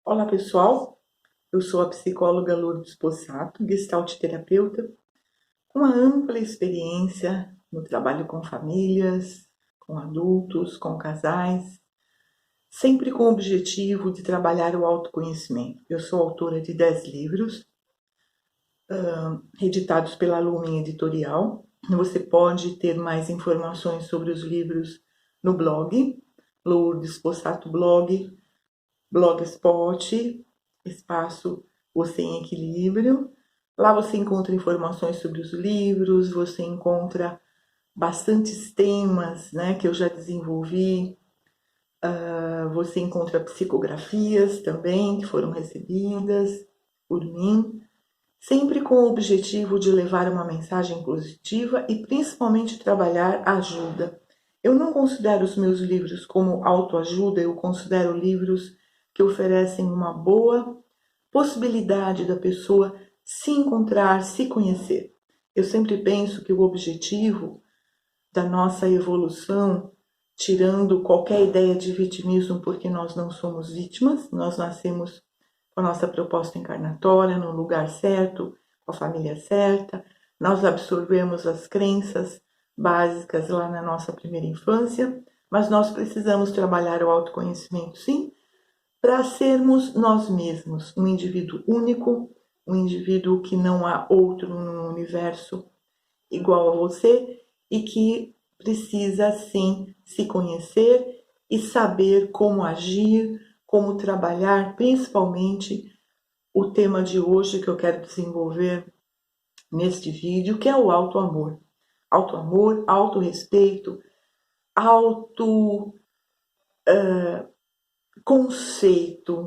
Olá pessoal, eu sou a psicóloga Lourdes Possato, gestalt terapeuta, com uma ampla experiência no trabalho com famílias, com adultos, com casais, sempre com o objetivo de trabalhar o autoconhecimento. Eu sou autora de 10 livros, editados pela Lumen Editorial. Você pode ter mais informações sobre os livros no blog, Lourdes Possato Blog, Blogspot, espaço Você em Equilíbrio. Lá você encontra informações sobre os livros, você encontra bastantes temas, né, que eu já desenvolvi. Você encontra psicografias também que foram recebidas por mim, sempre com o objetivo de levar uma mensagem positiva e principalmente trabalhar a ajuda. Eu não considero os meus livros como autoajuda, eu considero livros que oferecem uma boa possibilidade da pessoa se encontrar, se conhecer. Eu sempre penso que o objetivo da nossa evolução, tirando qualquer ideia de vitimismo, porque nós não somos vítimas, nós nascemos com a nossa proposta encarnatória, no lugar certo, com a família certa, nós absorvemos as crenças básicas lá na nossa primeira infância, mas nós precisamos trabalhar o autoconhecimento, sim, para sermos nós mesmos, um indivíduo único, um indivíduo que não há outro no universo igual a você e que precisa sim se conhecer e saber como agir, como trabalhar, principalmente o tema de hoje que eu quero desenvolver neste vídeo, que é o auto-amor. Auto-amor, auto-respeito, auto-conceito,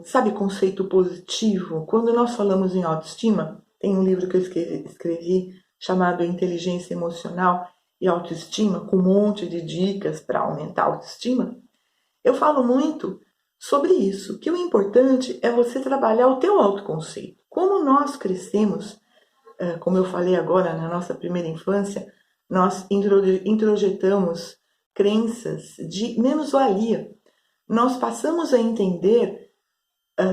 sabe, conceito positivo. Quando nós falamos em autoestima, tem um livro que eu escrevi chamado Inteligência Emocional e Autoestima, com um monte de dicas para aumentar a autoestima. Eu falo muito sobre isso, que o importante é você trabalhar o teu autoconceito. Como nós crescemos, como eu falei agora, na nossa primeira infância, nós introjetamos crenças de menos-valia. Nós passamos a entender,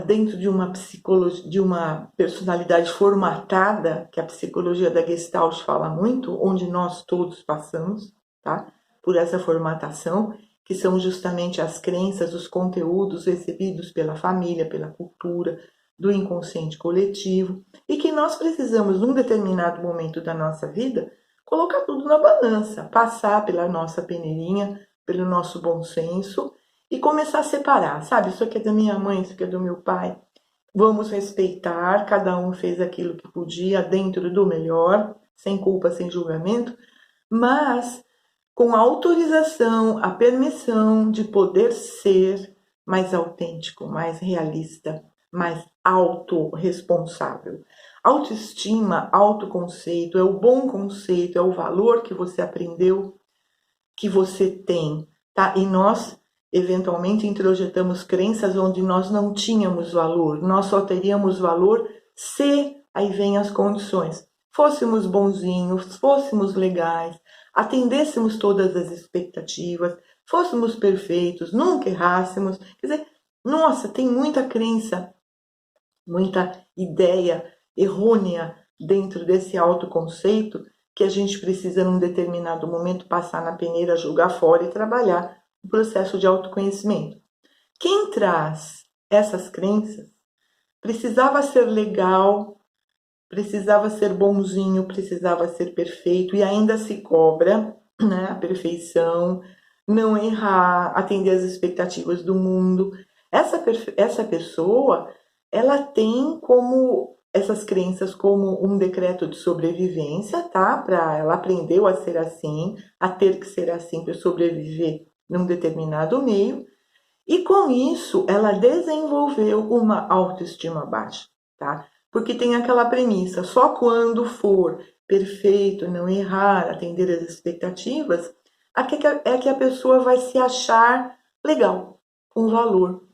dentro de uma psicologia, de uma personalidade formatada, que a psicologia da Gestalt fala muito, onde nós todos passamos, tá? Por essa formatação, que são justamente as crenças, os conteúdos recebidos pela família, pela cultura, do inconsciente coletivo, e que nós precisamos, num determinado momento da nossa vida, colocar tudo na balança, passar pela nossa peneirinha, pelo nosso bom senso, e começar a separar, sabe? Isso aqui é da minha mãe, isso aqui é do meu pai. Vamos respeitar, cada um fez aquilo que podia, dentro do melhor, sem culpa, sem julgamento, mas com a autorização, a permissão de poder ser mais autêntico, mais realista, mais autorresponsável. Autoestima, autoconceito, é o bom conceito, é o valor que você aprendeu, que você tem, tá? E nós, eventualmente, introjetamos crenças onde nós não tínhamos valor. Nós só teríamos valor se, aí vem as condições, fôssemos bonzinhos, fôssemos legais, atendêssemos todas as expectativas, fôssemos perfeitos, nunca errássemos. Quer dizer, nossa, tem muita crença, muita ideia errônea dentro desse autoconceito que a gente precisa, num determinado momento, passar na peneira, jogar fora e trabalhar o processo de autoconhecimento. Quem traz essas crenças precisava ser legal, precisava ser bonzinho, precisava ser perfeito e ainda se cobra, né, a perfeição, não errar, atender às expectativas do mundo. Essa pessoa, ela tem como essas crenças como um decreto de sobrevivência, tá? Ela aprendeu a ser assim, a ter que ser assim para sobreviver num determinado meio. E com isso, ela desenvolveu uma autoestima baixa, tá? Porque tem aquela premissa, só quando for perfeito, não errar, atender às expectativas, é que a pessoa vai se achar legal, com valor.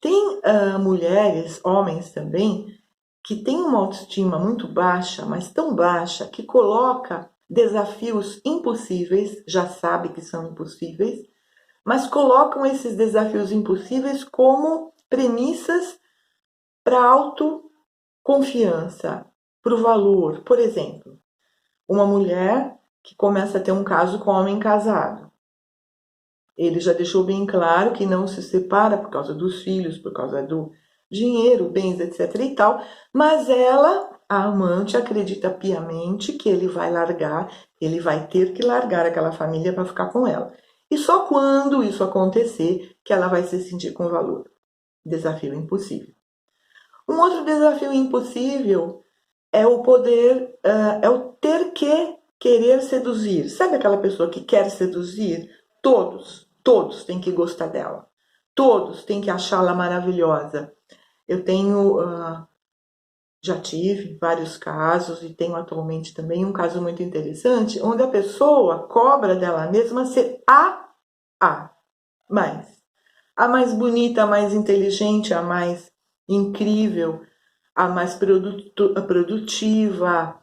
Tem mulheres, homens também, que têm uma autoestima muito baixa, mas tão baixa, que coloca desafios impossíveis, já sabe que são impossíveis, mas colocam esses desafios impossíveis como premissas para autoconfiança, para o valor. Por exemplo, uma mulher que começa a ter um caso com um homem casado. Ele já deixou bem claro que não se separa por causa dos filhos, por causa do dinheiro, bens, etc. e tal, mas ela, a amante, acredita piamente que ele vai largar, ele vai ter que largar aquela família para ficar com ela. E só quando isso acontecer que ela vai se sentir com valor. Desafio impossível. Um outro desafio impossível é o poder, é o ter que querer seduzir. Sabe aquela pessoa que quer seduzir? Todos têm que gostar dela. Todos têm que achá-la maravilhosa. Eu já tive vários casos e tenho atualmente também um caso muito interessante, onde a pessoa cobra dela mesma ser a mais. A mais bonita, a mais inteligente, a mais incrível, a mais produtiva.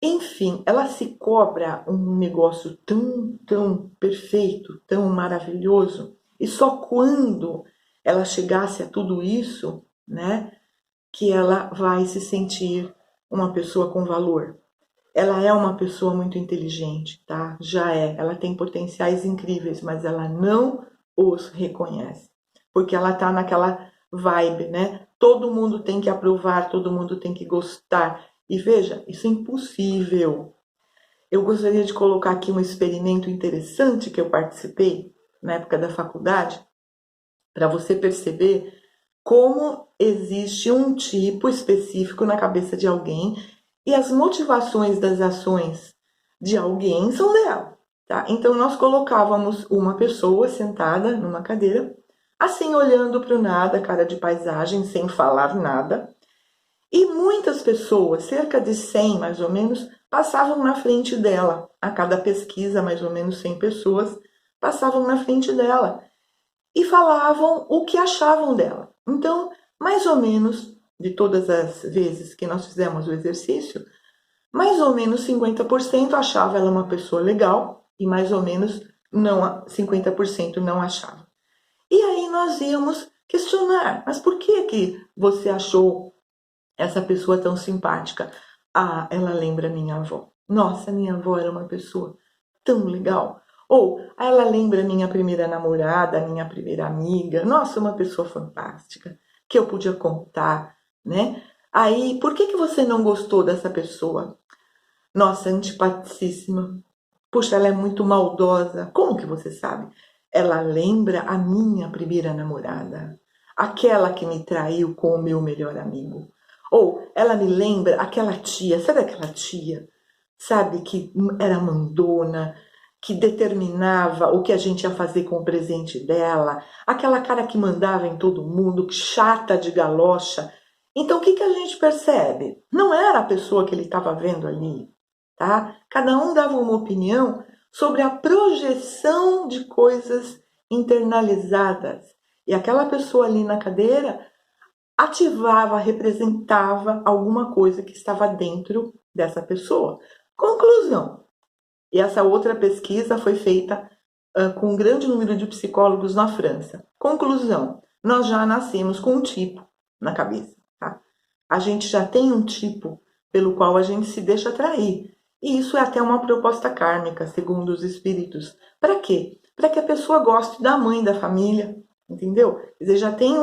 Enfim, ela se cobra um negócio tão perfeito, tão maravilhoso. E só quando ela chegasse a tudo isso, né, que ela vai se sentir uma pessoa com valor. Ela é uma pessoa muito inteligente, tá? Já é. Ela tem potenciais incríveis, mas ela não os reconhece. Porque ela tá naquela vibe, né? Todo mundo tem que aprovar, todo mundo tem que gostar. E veja, isso é impossível. Eu gostaria de colocar aqui um experimento interessante que eu participei na época da faculdade, para você perceber como existe um tipo específico na cabeça de alguém e as motivações das ações de alguém são dela, tá? Então nós colocávamos uma pessoa sentada numa cadeira, assim olhando para o nada, cara de paisagem, sem falar nada. E muitas pessoas, cerca de 100 mais ou menos, passavam na frente dela. A cada pesquisa, mais ou menos 100 pessoas passavam na frente dela e falavam o que achavam dela. Então, mais ou menos, de todas as vezes que nós fizemos o exercício, mais ou menos 50% achava ela uma pessoa legal e mais ou menos 50% não achava. E aí nós íamos questionar, mas por que você achou essa pessoa tão simpática? Ah, ela lembra minha avó. Nossa, minha avó era uma pessoa tão legal. Ou ela lembra minha primeira namorada, minha primeira amiga. Nossa, uma pessoa fantástica que eu podia contar, né? Aí, por que você não gostou dessa pessoa? Nossa, antipaticíssima. Puxa, ela é muito maldosa. Como que você sabe? Ela lembra a minha primeira namorada, aquela que me traiu com o meu melhor amigo. Ou ela me lembra aquela tia, sabe aquela tia? Sabe, que era mandona, que determinava o que a gente ia fazer com o presente dela, aquela cara que mandava em todo mundo, chata de galocha. Então, o que a gente percebe? Não era a pessoa que ele estava vendo ali, tá? Cada um dava uma opinião sobre a projeção de coisas internalizadas. E aquela pessoa ali na cadeira ativava, representava alguma coisa que estava dentro dessa pessoa. Conclusão. E essa outra pesquisa foi feita com um grande número de psicólogos na França. Conclusão. Nós já nascemos com um tipo na cabeça, tá? A gente já tem um tipo pelo qual a gente se deixa atrair. E isso é até uma proposta kármica, segundo os espíritos. Para quê? Para que a pessoa goste da mãe da família, entendeu? Quer dizer, já tem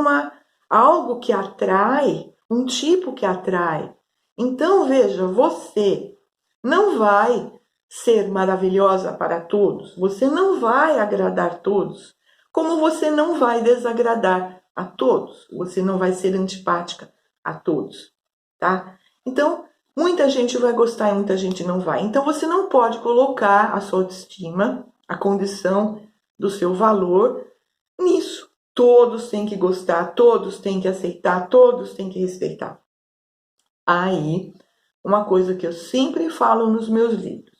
algo que atrai, um tipo que atrai. Então, veja, você não vai ser maravilhosa para todos, você não vai agradar todos, como você não vai desagradar a todos, você não vai ser antipática a todos, tá? Então, muita gente vai gostar e muita gente não vai. Então, você não pode colocar a sua autoestima, a condição do seu valor nisso. Todos têm que gostar, todos têm que aceitar, todos têm que respeitar. Aí, uma coisa que eu sempre falo nos meus livros.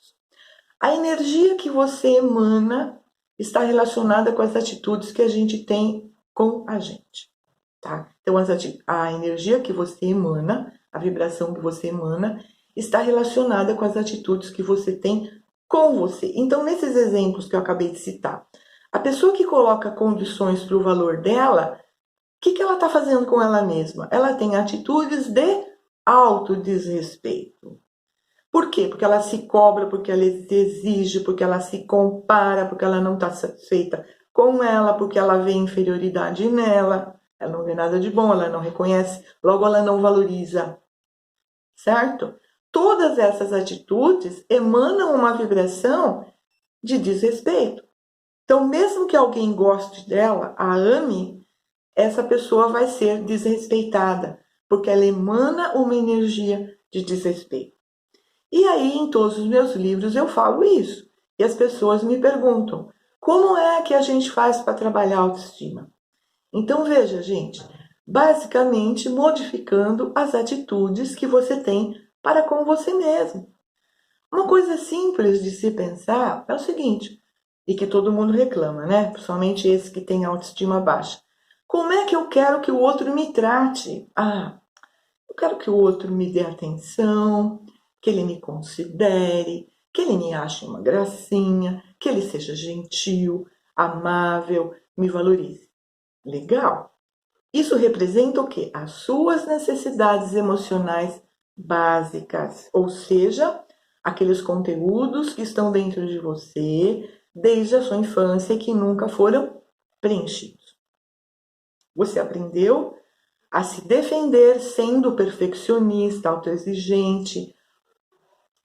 A energia que você emana está relacionada com as atitudes que a gente tem com a gente, tá? Então, a energia que você emana, a vibração que você emana, está relacionada com as atitudes que você tem com você. Então, nesses exemplos que eu acabei de citar, a pessoa que coloca condições para o valor dela, que ela está fazendo com ela mesma? Ela tem atitudes de autodesrespeito. Por quê? Porque ela se cobra, porque ela exige, porque ela se compara, porque ela não está satisfeita com ela, porque ela vê inferioridade nela, ela não vê nada de bom, ela não reconhece, logo ela não valoriza, certo? Todas essas atitudes emanam uma vibração de desrespeito. Então, mesmo que alguém goste dela, a ame, essa pessoa vai ser desrespeitada, porque ela emana uma energia de desrespeito. E aí, em todos os meus livros, eu falo isso. E as pessoas me perguntam, como é que a gente faz para trabalhar a autoestima? Então, veja, gente, basicamente modificando as atitudes que você tem para com você mesmo. Uma coisa simples de se pensar é o seguinte, e que todo mundo reclama, né? Principalmente esse que tem autoestima baixa. Como é que eu quero que o outro me trate? Eu quero que o outro me dê atenção, que ele me considere, que ele me ache uma gracinha, que ele seja gentil, amável, me valorize. Legal. Isso representa o quê? As suas necessidades emocionais básicas, ou seja, aqueles conteúdos que estão dentro de você desde a sua infância e que nunca foram preenchidos. Você aprendeu a se defender sendo perfeccionista, autoexigente,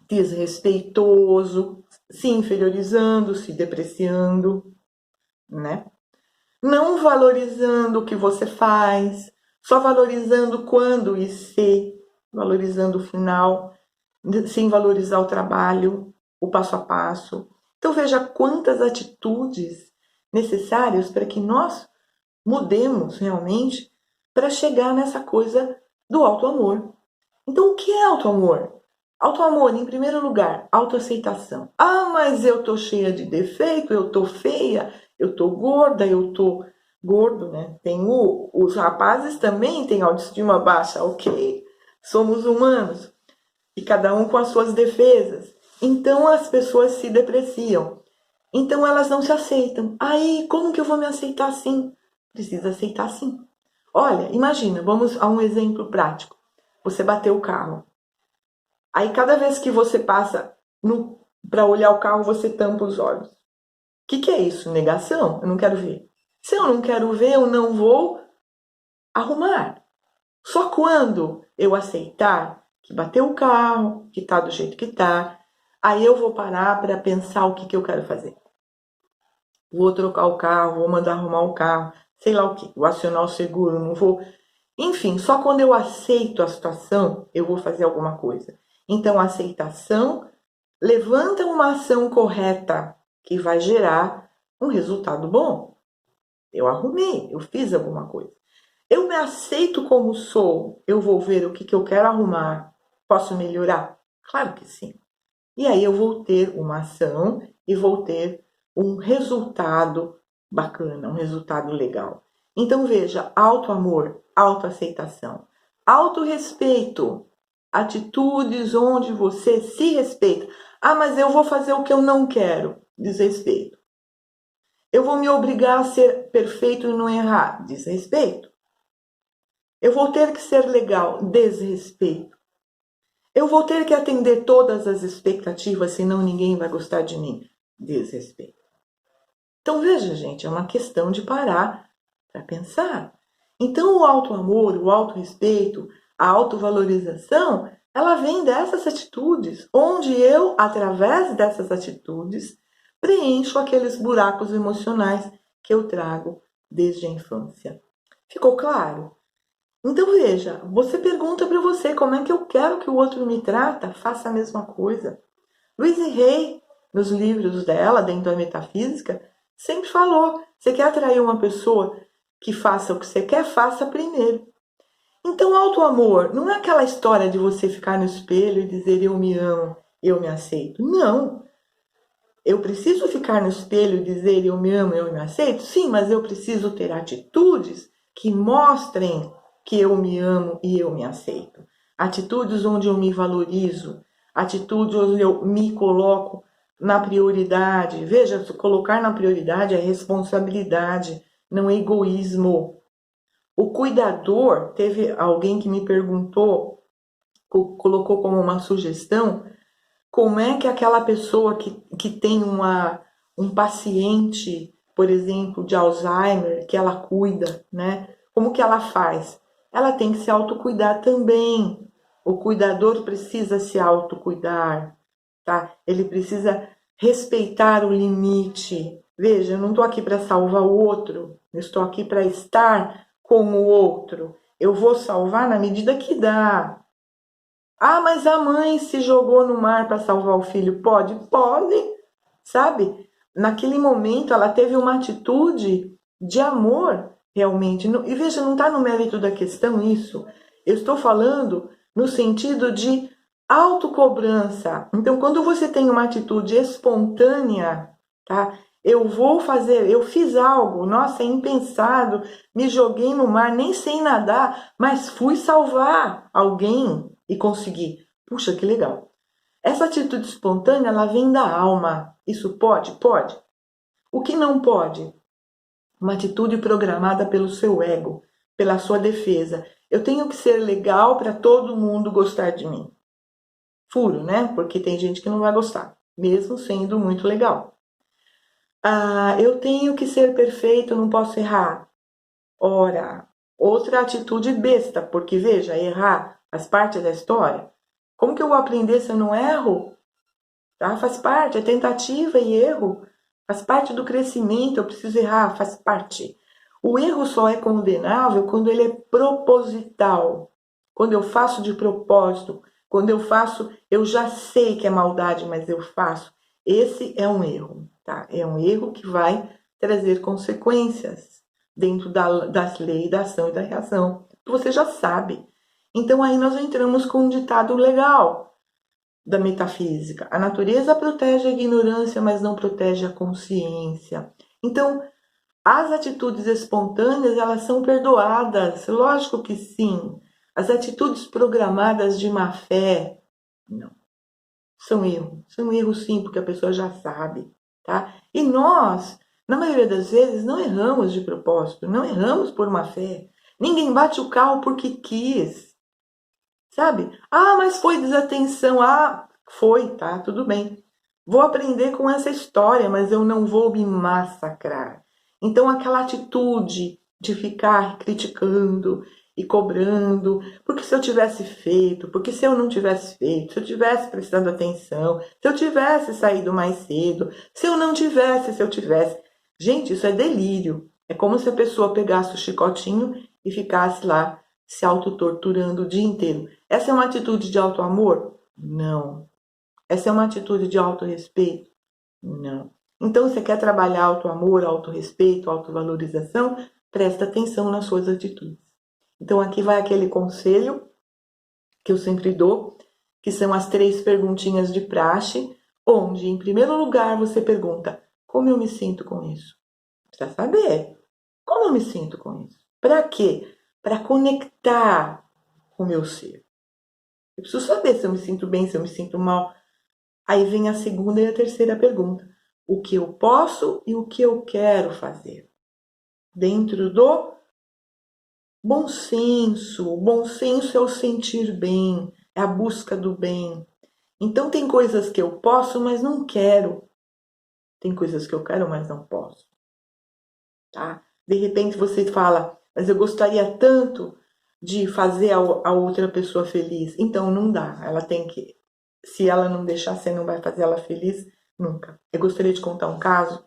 desrespeitoso, se inferiorizando, se depreciando, né? Não valorizando o que você faz, só valorizando quando e se, valorizando o final, sem valorizar o trabalho, o passo a passo. Então veja quantas atitudes necessárias para que nós mudemos realmente para chegar nessa coisa do auto-amor. Então o que é auto-amor? Auto-amor, em primeiro lugar, autoaceitação. Mas eu tô cheia de defeito, eu tô feia, eu tô gorda, eu tô gordo, né? Os rapazes também têm autoestima baixa, ok? Somos humanos. E cada um com as suas defesas. Então as pessoas se depreciam. Então elas não se aceitam. Aí, como que eu vou me aceitar assim? Precisa aceitar sim. Olha, imagina, vamos a um exemplo prático. Você bateu o carro. Aí cada vez que você passa para olhar o carro, você tampa os olhos. O que é isso? Negação? Eu não quero ver. Se eu não quero ver, eu não vou arrumar. Só quando eu aceitar que bateu o carro, que tá do jeito que tá, aí eu vou parar para pensar o que eu quero fazer. Vou trocar o carro, vou mandar arrumar o carro, sei lá o que, vou acionar o seguro, não vou. Enfim, só quando eu aceito a situação, eu vou fazer alguma coisa. Então, a aceitação levanta uma ação correta que vai gerar um resultado bom. Eu arrumei, eu fiz alguma coisa. Eu me aceito como sou, eu vou ver o que eu quero arrumar. Posso melhorar? Claro que sim. E aí eu vou ter uma ação e vou ter um resultado bacana, um resultado legal. Então veja, auto-amor, autoaceitação, autorrespeito, atitudes onde você se respeita. Mas eu vou fazer o que eu não quero, desrespeito. Eu vou me obrigar a ser perfeito e não errar, desrespeito. Eu vou ter que ser legal, desrespeito. Eu vou ter que atender todas as expectativas, senão ninguém vai gostar de mim, desrespeito. Então veja, gente, é uma questão de parar para pensar. Então o auto-amor, o auto-respeito, a autovalorização, ela vem dessas atitudes, onde eu, através dessas atitudes, preencho aqueles buracos emocionais que eu trago desde a infância. Ficou claro? Então veja, você pergunta para você como é que eu quero que o outro me trata, faça a mesma coisa. Louise Hay, nos livros dela, dentro da metafísica, sempre falou, você quer atrair uma pessoa que faça o que você quer, faça primeiro. Então, auto-amor não é aquela história de você ficar no espelho e dizer eu me amo, eu me aceito. Não. Eu preciso ficar no espelho e dizer eu me amo, eu me aceito? Sim, mas eu preciso ter atitudes que mostrem que eu me amo e eu me aceito. Atitudes onde eu me valorizo, atitudes onde eu me coloco na prioridade. Veja, colocar na prioridade é responsabilidade, não é egoísmo. O cuidador, teve alguém que me perguntou, colocou como uma sugestão, como é que aquela pessoa que tem um paciente, por exemplo, de Alzheimer, que ela cuida, né? Como que ela faz? Ela tem que se autocuidar também. O cuidador precisa se autocuidar, tá? Ele precisa respeitar o limite. Veja, eu não estou aqui para salvar o outro, eu estou aqui para estar com o outro. Eu vou salvar na medida que dá. Ah, mas a mãe se jogou no mar para salvar o filho. Pode? Pode, sabe? Naquele momento ela teve uma atitude de amor, realmente. E veja, não está no mérito da questão isso. Eu estou falando no sentido de autocobrança. Então, quando você tem uma atitude espontânea, tá? Eu vou fazer, eu fiz algo, nossa, é impensado, me joguei no mar, nem sei nadar, mas fui salvar alguém e consegui. Puxa, que legal. Essa atitude espontânea, ela vem da alma. Isso pode? Pode. O que não pode? Uma atitude programada pelo seu ego, pela sua defesa. Eu tenho que ser legal para todo mundo gostar de mim. Furo, né? Porque tem gente que não vai gostar, mesmo sendo muito legal. Eu tenho que ser perfeito, não posso errar. Ora, outra atitude besta, porque veja, errar faz parte da história. Como que eu vou aprender se eu não erro? Tá? Faz parte, é tentativa e erro. Faz parte do crescimento, eu preciso errar, faz parte. O erro só é condenável quando ele é proposital. Quando eu faço de propósito, quando eu faço, eu já sei que é maldade, mas eu faço. Esse é um erro, tá? É um erro que vai trazer consequências dentro das leis da ação e da reação. Você já sabe. Então aí nós entramos com um ditado legal da metafísica. A natureza protege a ignorância, mas não protege a consciência. Então, as atitudes espontâneas, elas são perdoadas. Lógico que sim. As atitudes programadas de má fé, não. São erros. São erros sim, porque a pessoa já sabe, tá? E nós, na maioria das vezes, não erramos de propósito, não erramos por má fé. Ninguém bate o carro porque quis, sabe? Ah, mas foi desatenção. Ah, foi, tá, tudo bem. Vou aprender com essa história, mas eu não vou me massacrar. Então, aquela atitude de ficar criticando e cobrando, porque se eu tivesse feito, porque se eu não tivesse feito, se eu tivesse prestado atenção, se eu tivesse saído mais cedo, se eu não tivesse, se eu tivesse. Gente, isso é delírio. É como se a pessoa pegasse o chicotinho e ficasse lá se autotorturando o dia inteiro. Essa é uma atitude de auto-amor? Não. Essa é uma atitude de autorrespeito? Não. Então, você quer trabalhar auto-amor, autorrespeito, autovalorização? Presta atenção nas suas atitudes. Então, aqui vai aquele conselho que eu sempre dou, que são as 3 perguntinhas de praxe, onde, em primeiro lugar, você pergunta: como eu me sinto com isso? Precisa saber. Como eu me sinto com isso? Para quê? Para conectar com o meu ser. Eu preciso saber se eu me sinto bem, se eu me sinto mal. Aí vem a segunda e a terceira pergunta. O que eu posso e o que eu quero fazer? Dentro do bom senso. O bom senso é o sentir bem, é a busca do bem. Então tem coisas que eu posso, mas não quero. Tem coisas que eu quero, mas não posso. Tá? De repente você fala, mas eu gostaria tanto de fazer a outra pessoa feliz. Então não dá. Ela tem que, se ela não deixar, você não vai fazer ela feliz nunca. Eu gostaria de contar um caso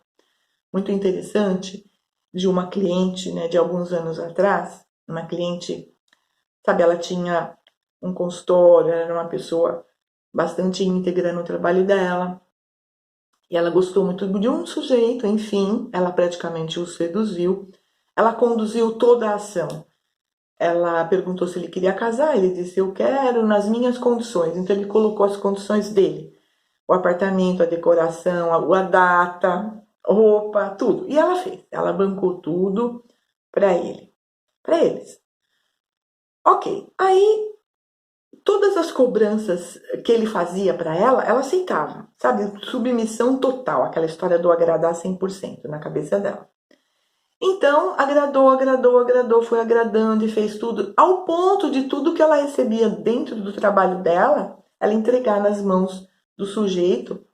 muito interessante de uma cliente, né, de alguns anos atrás. Uma cliente, sabe, ela tinha um consultório, era uma pessoa bastante íntegra no trabalho dela. E ela gostou muito de um sujeito, enfim, ela praticamente o seduziu. Ela conduziu toda a ação. Ela perguntou se ele queria casar, ele disse: eu quero nas minhas condições. Então ele colocou as condições dele: o apartamento, a decoração, a data, roupa, tudo. E ela fez, ela bancou tudo para ele, para eles. Ok, aí todas as cobranças que ele fazia para ela aceitava, sabe? Submissão total, aquela história do agradar 100% na cabeça dela. Então, agradou, foi agradando e fez tudo, ao ponto de tudo que ela recebia dentro do trabalho dela, ela entregar nas mãos do sujeito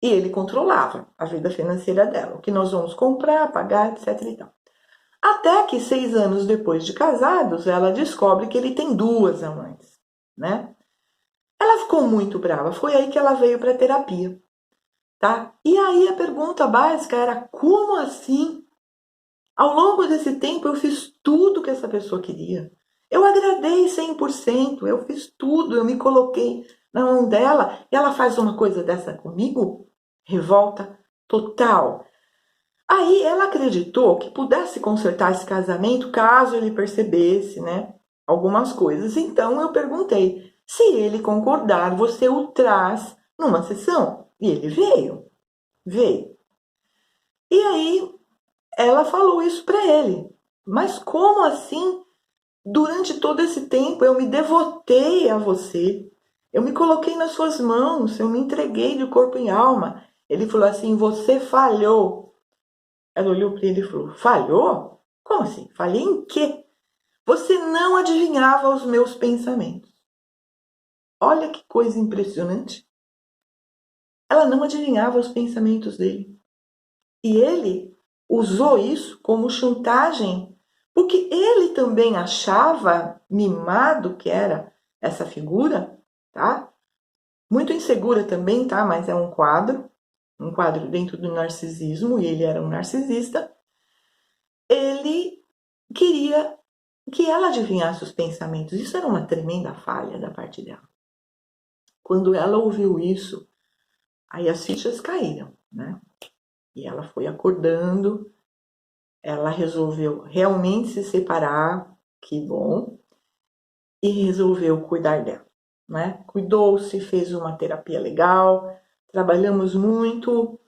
e ele controlava a vida financeira dela, o que nós vamos comprar, pagar, etc. e tal. Até que 6 anos depois de casados, ela descobre que ele tem 2 amantes, né? Ela ficou muito brava, foi aí que ela veio para terapia, tá? E aí a pergunta básica era: como assim? Ao longo desse tempo eu fiz tudo que essa pessoa queria. Eu agradei 100%, eu fiz tudo, eu me coloquei na mão dela e ela faz uma coisa dessa comigo? Revolta total. Aí ela acreditou que pudesse consertar esse casamento caso ele percebesse, né, algumas coisas. Então eu perguntei: se ele concordar, você o traz numa sessão? E ele veio. E aí ela falou isso para ele. Mas como assim? Durante todo esse tempo eu me devotei a você. Eu me coloquei nas suas mãos, eu me entreguei de corpo e alma. Ele falou assim: você falhou. Ela olhou para ele e falou: falhou? Como assim? Falhei em quê? Você não adivinhava os meus pensamentos. Olha que coisa impressionante. Ela não adivinhava os pensamentos dele. E ele usou isso como chantagem, porque ele também achava, mimado que era essa figura, tá? Muito insegura também, tá? Mas é um quadro dentro do narcisismo, e ele era um narcisista. Ele queria que ela adivinhasse os pensamentos. Isso era uma tremenda falha da parte dela. Quando ela ouviu isso, aí as fichas caíram, né? E ela foi acordando, ela resolveu realmente se separar, que bom, e resolveu cuidar dela, né? Cuidou-se, fez uma terapia legal, trabalhamos muito,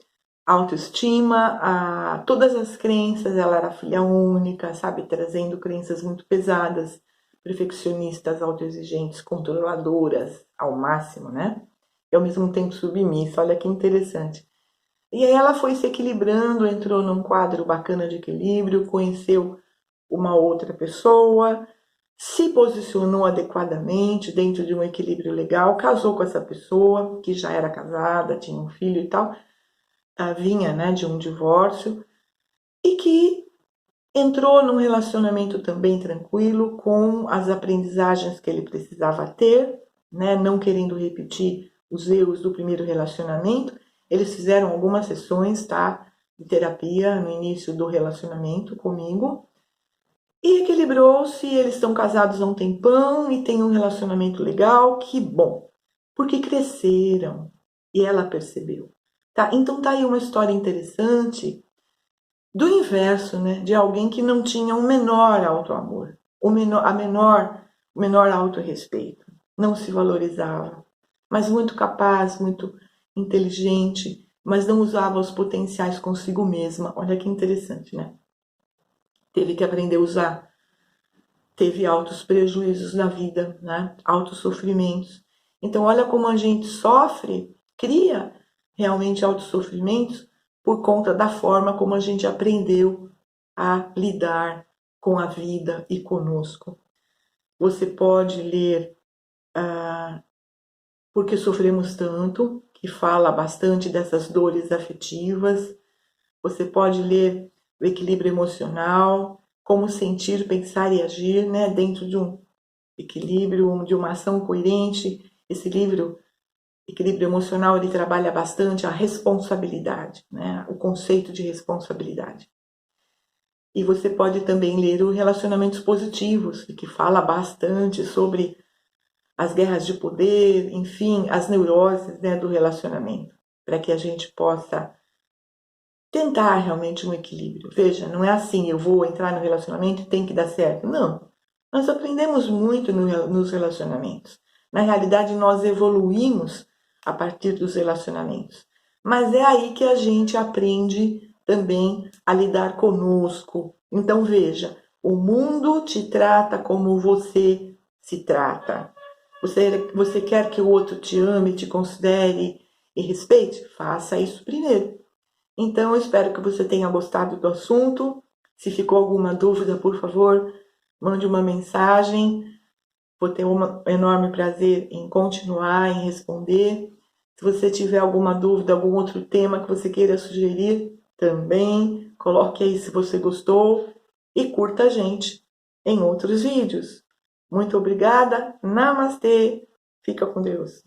autoestima, todas as crenças, ela era filha única, sabe, trazendo crenças muito pesadas, perfeccionistas, autoexigentes, controladoras ao máximo, né? E ao mesmo tempo submissa, olha que interessante. E aí ela foi se equilibrando, entrou num quadro bacana de equilíbrio, conheceu uma outra pessoa, se posicionou adequadamente dentro de um equilíbrio legal, casou com essa pessoa, que já era casada, tinha um filho e tal, vinha, né, de um divórcio, e que entrou num relacionamento também tranquilo, com as aprendizagens que ele precisava ter, né, não querendo repetir os erros do primeiro relacionamento. Eles fizeram algumas sessões, tá, de terapia no início do relacionamento comigo, e equilibrou-se. Eles estão casados há um tempão e têm um relacionamento legal, que bom, porque cresceram e ela percebeu. Tá? Então tá aí uma história interessante do inverso, né? De alguém que não tinha um menor autoamor, o menor autorrespeito, não se valorizava, mas muito capaz, muito inteligente, mas não usava os potenciais consigo mesma. Olha que interessante, né? Teve que aprender a usar, teve altos prejuízos na vida, né? Altos sofrimentos. Então, olha como a gente sofre, cria realmente altos sofrimentos por conta da forma como a gente aprendeu a lidar com a vida e conosco. Você pode ler Porque Sofremos Tanto, que fala bastante dessas dores afetivas. Você pode ler O Equilíbrio Emocional, Como Sentir, Pensar e Agir, né? Dentro de um equilíbrio, de uma ação coerente. Esse livro, Equilíbrio Emocional, ele trabalha bastante a responsabilidade, né? O conceito de responsabilidade. E você pode também ler o Relacionamentos Positivos, que fala bastante sobre as guerras de poder, enfim, as neuroses, né, do relacionamento, para que a gente possa tentar realmente um equilíbrio. Veja, não é assim: eu vou entrar no relacionamento e tem que dar certo. Não. Nós aprendemos muito nos relacionamentos. Na realidade, nós evoluímos a partir dos relacionamentos. Mas é aí que a gente aprende também a lidar conosco. Então, veja, o mundo te trata como você se trata. Você quer que o outro te ame, te considere e respeite? Faça isso primeiro. Então, eu espero que você tenha gostado do assunto. Se ficou alguma dúvida, por favor, mande uma mensagem. Vou ter um enorme prazer em continuar, em responder. Se você tiver alguma dúvida, algum outro tema que você queira sugerir, também coloque aí se você gostou e curta a gente em outros vídeos. Muito obrigada, namastê, fica com Deus.